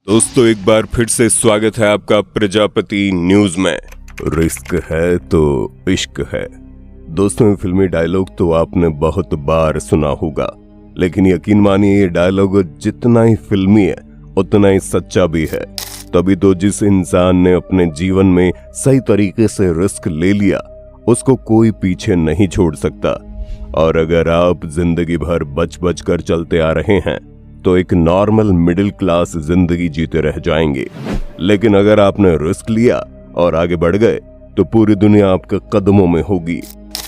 दोस्तों एक बार फिर से स्वागत है आपका प्रजापति न्यूज में। रिस्क है तो इश्क है। दोस्तों ये फिल्मी डायलॉग तो आपने बहुत बार सुना होगा, लेकिन यकीन मानिए ये डायलॉग जितना ही फिल्मी है उतना ही सच्चा भी है। तभी तो जिस इंसान ने अपने जीवन में सही तरीके से रिस्क ले लिया उसको कोई पीछे नहीं छोड़ सकता। और अगर आप जिंदगी भर बच बच कर चलते आ रहे हैं तो एक नॉर्मल मिडिल क्लास जिंदगी जीते रह जाएंगे, लेकिन अगर आपने रिस्क लिया और आगे बढ़ गए तो पूरी दुनिया आपके कदमों में होगी।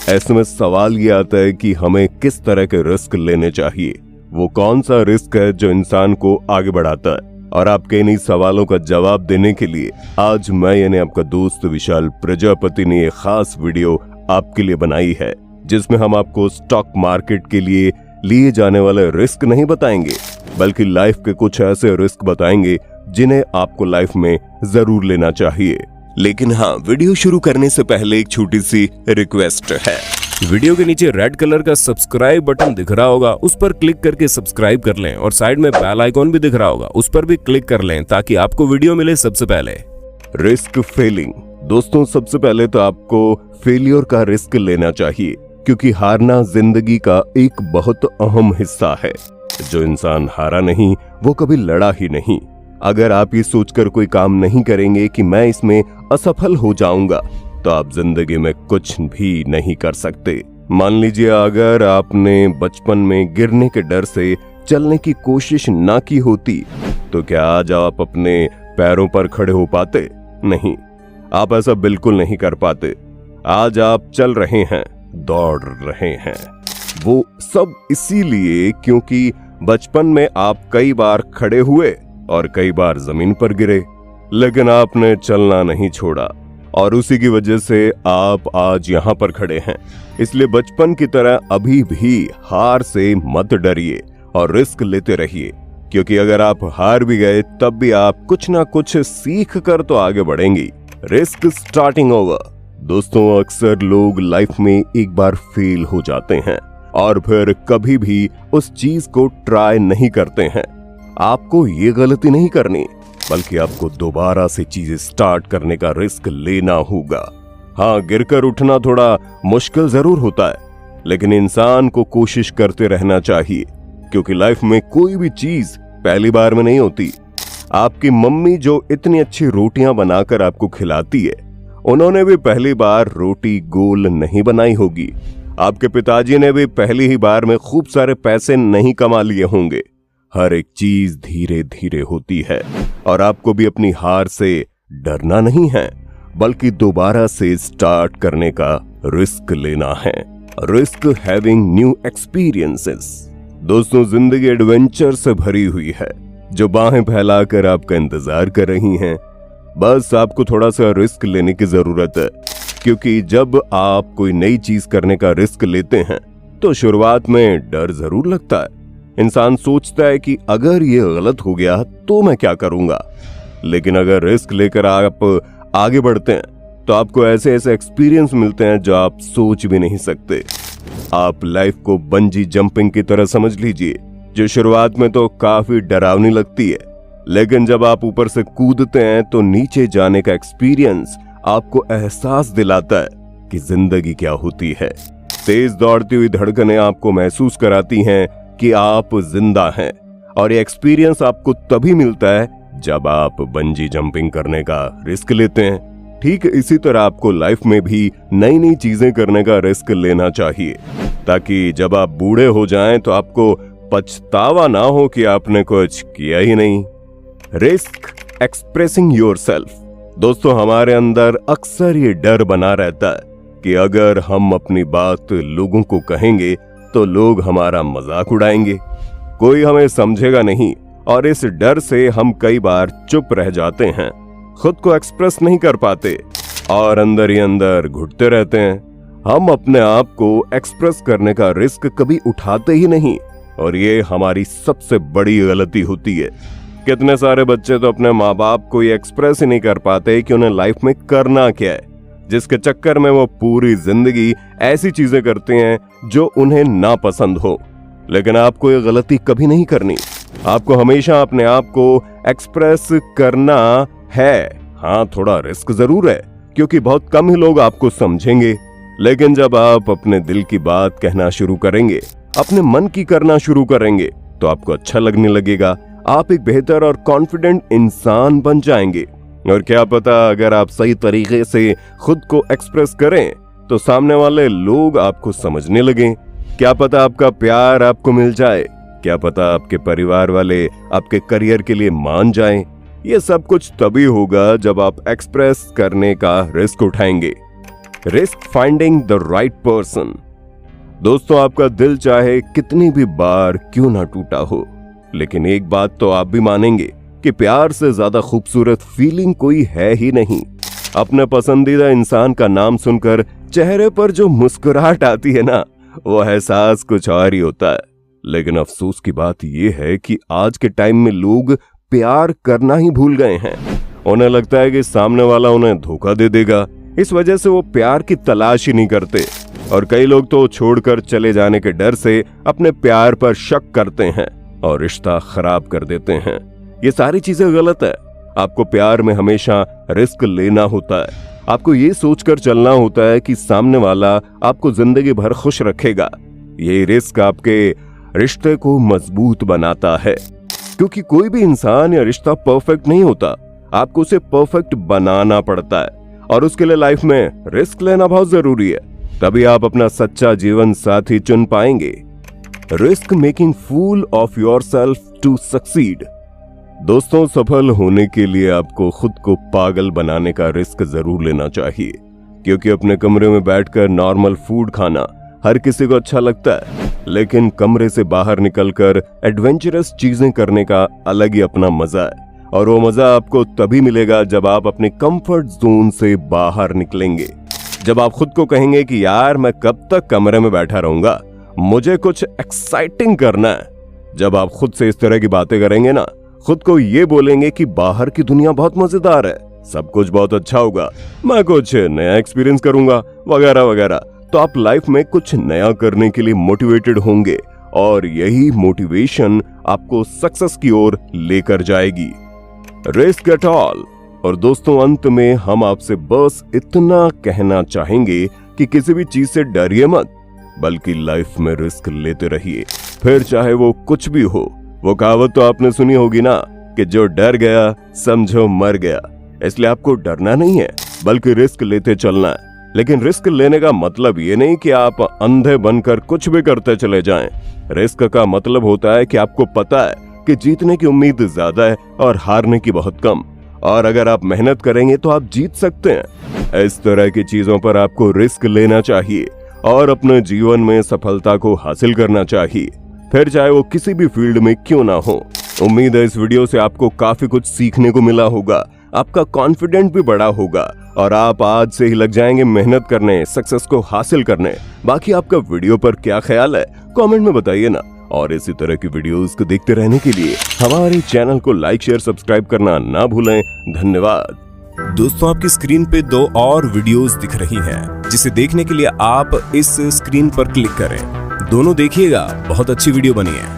ऐसे में सवाल ये आता है कि हमें किस तरह के रिस्क लेने चाहिए, वो कौन सा रिस्क है जो इंसान को आगे बढ़ाता है। और आपके इन्हीं सवालों का जवाब देने के लिए आज मैं यानी आपका दोस्त विशाल प्रजापति ने ये खास वीडियो आपके लिए बनाई है, जिसमें हम आपको स्टॉक मार्केट के लिए जाने वाले रिस्क नहीं बताएंगे, बल्कि लाइफ के कुछ ऐसे रिस्क बताएंगे जिन्हें आपको लाइफ में जरूर लेना चाहिए। लेकिन हाँ, वीडियो शुरू करने से पहले एक छोटी सी रिक्वेस्ट है। वीडियो के नीचे रेड कलर का सब्सक्राइब बटन दिख रहा होगा, उस पर क्लिक करके सब्सक्राइब कर लें और साइड में बेल आइकॉन भी दिख रहा होगा, उस पर भी क्लिक कर लें ताकि आपको वीडियो मिले सबसे पहले। Risk failing. दोस्तों सबसे पहले तो आपको फेलियर का रिस्क लेना चाहिए, क्योंकि हारना जिंदगी का एक बहुत अहम हिस्सा है। जो इंसान हारा नहीं वो कभी लड़ा ही नहीं। अगर आप ये सोचकर कोई काम नहीं करेंगे कि मैं इसमें असफल हो जाऊंगा तो आप जिंदगी में कुछ भी नहीं कर सकते। मान लीजिए अगर आपने बचपन में गिरने के डर से चलने की कोशिश ना की होती तो क्या आज आप अपने पैरों पर खड़े हो पाते? नहीं, आप ऐसा बिल्कुल नहीं कर पाते। आज आप चल रहे हैं, दौड़ रहे हैं, वो सब इसीलिए क्योंकि बचपन में आप कई बार खड़े हुए और कई बार जमीन पर गिरे, लेकिन आपने चलना नहीं छोड़ा और उसी की वजह से आप आज यहाँ पर खड़े हैं। इसलिए बचपन की तरह अभी भी हार से मत डरिए और रिस्क लेते रहिए, क्योंकि अगर आप हार भी गए तब भी आप कुछ ना कुछ सीख कर तो आगे बढ़ेंगे। Risk starting over. दोस्तों अक्सर लोग लाइफ में एक बार फेल हो जाते हैं और फिर कभी भी उस चीज को ट्राई नहीं करते हैं। आपको ये गलती नहीं करनी, बल्कि आपको दोबारा से चीजें स्टार्ट करने का रिस्क लेना होगा। हाँ, गिरकर उठना थोड़ा मुश्किल जरूर होता है, लेकिन इंसान को कोशिश करते रहना चाहिए, क्योंकि लाइफ में कोई भी चीज पहली बार में नहीं होती। आपकी मम्मी जो इतनी अच्छी रोटियां बनाकर आपको खिलाती है, उन्होंने भी पहली बार रोटी गोल नहीं बनाई होगी। आपके पिताजी ने भी पहली ही बार में खूब सारे पैसे नहीं कमा लिए होंगे। हर एक चीज धीरे धीरे होती है और आपको भी अपनी हार से डरना नहीं है, बल्कि दोबारा से स्टार्ट करने का रिस्क लेना है। Risk having new experiences. दोस्तों जिंदगी एडवेंचर से भरी हुई है, जो बाहें फैलाकर आपका इंतजार कर रही हैं। बस आपको थोड़ा सा रिस्क लेने की जरूरत है, क्योंकि जब आप कोई नई चीज करने का रिस्क लेते हैं तो शुरुआत में डर जरूर लगता है। इंसान सोचता है कि अगर ये गलत हो गया तो मैं क्या करूंगा, लेकिन अगर रिस्क लेकर आप आगे बढ़ते हैं तो आपको ऐसे ऐसे एक्सपीरियंस मिलते हैं जो आप सोच भी नहीं सकते। आप लाइफ को बंजी जंपिंग की तरह समझ लीजिए, जो शुरुआत में तो काफी डरावनी लगती है, लेकिन जब आप ऊपर से कूदते हैं तो नीचे जाने का एक्सपीरियंस आपको एहसास दिलाता है कि जिंदगी क्या होती है। तेज दौड़ती हुई धड़कनें आपको महसूस कराती हैं कि आप जिंदा हैं, और ये एक्सपीरियंस आपको तभी मिलता है जब आप बंजी जंपिंग करने का रिस्क लेते हैं। ठीक इसी तरह आपको लाइफ में भी नई नई चीजें करने का रिस्क लेना चाहिए, ताकि जब आप बूढ़े हो जाएं तो आपको पछतावा ना हो कि आपने कुछ किया ही नहीं। Risk expressing yourself. दोस्तों हमारे अंदर अक्सर ये डर बना रहता है कि अगर हम अपनी बात लोगों को कहेंगे तो लोग हमारा मजाक उड़ाएंगे, कोई हमें समझेगा नहीं, और इस डर से हम कई बार चुप रह जाते हैं, खुद को एक्सप्रेस नहीं कर पाते और अंदर ही अंदर घुटते रहते हैं। हम अपने आप को एक्सप्रेस करने का रिस्क कभी उठाते ही नहीं, और ये हमारी सबसे बड़ी गलती होती है। कितने सारे बच्चे तो अपने माँ बाप को ये एक्सप्रेस ही नहीं कर पाते कि उन्हें लाइफ में करना क्या है, जिसके चक्कर में वो पूरी जिंदगी ऐसी चीजें करते हैं जो उन्हें नापसंद हो। लेकिन आपको ये गलती कभी नहीं करनी। आपको हमेशा अपने आप को एक्सप्रेस करना है। हाँ, थोड़ा रिस्क जरूर है क्योंकि बहुत कम ही लोग आपको समझेंगे, लेकिन जब आप अपने दिल की बात कहना शुरू करेंगे, अपने मन की करना शुरू करेंगे, तो आपको अच्छा लगने लगेगा। आप एक बेहतर और कॉन्फिडेंट इंसान बन जाएंगे। और क्या पता, अगर आप सही तरीके से खुद को एक्सप्रेस करें तो सामने वाले लोग आपको समझने लगें। क्या पता आपका प्यार आपको मिल जाए, क्या पता आपके परिवार वाले आपके करियर के लिए मान जाएं। ये सब कुछ तभी होगा जब आप एक्सप्रेस करने का रिस्क उठाएंगे। Risk finding the right person. दोस्तों, आपका दिल चाहे कितनी भी बार क्यों ना टूटा हो, लेकिन एक बात तो आप भी मानेंगे कि प्यार से ज्यादा खूबसूरत फीलिंग कोई है ही नहीं। अपने पसंदीदा इंसान का नाम सुनकर चेहरे पर जो मुस्कुराहट आती है ना, वो एहसास कुछ और ही होता है। लेकिन अफसोस की बात यह है कि आज के टाइम में लोग प्यार करना ही भूल गए हैं। उन्हें लगता है कि सामने वाला उन्हें धोखा दे देगा, इस वजह से वो प्यार की तलाश ही नहीं करते। और कई लोग तो छोड़कर चले जाने के डर से अपने प्यार पर शक करते हैं और रिश्ता खराब कर देते हैं। ये सारी चीजें गलत है। आपको प्यार में हमेशा रिस्क लेना होता है। आपको ये सोचकर चलना होता है कि सामने वाला आपको जिंदगी भर खुश रखेगा। ये रिस्क आपके रिश्ते को मजबूत बनाता है, क्योंकि कोई भी इंसान या रिश्ता परफेक्ट नहीं होता। आपको उसे परफेक्ट बनाना पड़ता है और उसके लिए लाइफ में रिस्क लेना बहुत जरूरी है। तभी आप अपना सच्चा जीवन साथी चुन पाएंगे। Risk making fool of yourself to succeed. दोस्तों, सफल होने के लिए आपको खुद को पागल बनाने का रिस्क जरूर लेना चाहिए, क्योंकि अपने कमरे में बैठकर नॉर्मल फूड खाना हर किसी को अच्छा लगता है, लेकिन कमरे से बाहर निकलकर एडवेंचरस चीजें करने का अलग ही अपना मजा है। और वो मजा आपको तभी मिलेगा जब आप अपने कंफर्ट जोन से बाहर निकलेंगे। जब आप खुद को कहेंगे कि यार, मैं कब तक कमरे में बैठा रहूंगा, मुझे कुछ एक्साइटिंग करना है। जब आप खुद से इस तरह की बातें करेंगे ना, खुद को ये बोलेंगे कि बाहर की दुनिया बहुत मजेदार है, सब कुछ बहुत अच्छा होगा, मैं कुछ नया एक्सपीरियंस करूंगा, वगैरह वगैरह, तो आप लाइफ में कुछ नया करने के लिए मोटिवेटेड होंगे और यही मोटिवेशन आपको सक्सेस की ओर लेकर जाएगी। Risk at all. और दोस्तों, अंत में हम आपसे बस इतना कहना चाहेंगे कि किसी भी चीज से डरिए मत, बल्कि लाइफ में रिस्क लेते रहिए, फिर चाहे वो कुछ भी हो। वो कहावत तो आपने सुनी होगी ना कि जो डर गया समझो मर गया। इसलिए आपको डरना नहीं है, बल्कि रिस्क लेते चलना है। लेकिन रिस्क लेने का मतलब ये नहीं कि आप अंधे बनकर कुछ भी करते चले जाएं। रिस्क का मतलब होता है कि आपको पता है कि जीतने की उम्मीद ज्यादा है और हारने की बहुत कम, और अगर आप मेहनत करेंगे तो आप जीत सकते हैं। इस तरह की चीजों पर आपको रिस्क लेना चाहिए और अपने जीवन में सफलता को हासिल करना चाहिए, फिर चाहे वो किसी भी फील्ड में क्यों ना हो। उम्मीद है इस वीडियो से आपको काफी कुछ सीखने को मिला होगा, आपका कॉन्फिडेंट भी बढ़ा होगा और आप आज से ही लग जाएंगे मेहनत करने, सक्सेस को हासिल करने। बाकी आपका वीडियो पर क्या ख्याल है, कमेंट में बताइए ना। और इसी तरह की वीडियोस को देखते रहने के लिए हमारे चैनल को लाइक, शेयर, सब्सक्राइब करना ना भूलें। धन्यवाद। दोस्तों, आपकी स्क्रीन पे 2 और वीडियोस दिख रही हैं, जिसे देखने के लिए आप इस स्क्रीन पर क्लिक करें। दोनों देखिएगा, बहुत अच्छी वीडियो बनी है।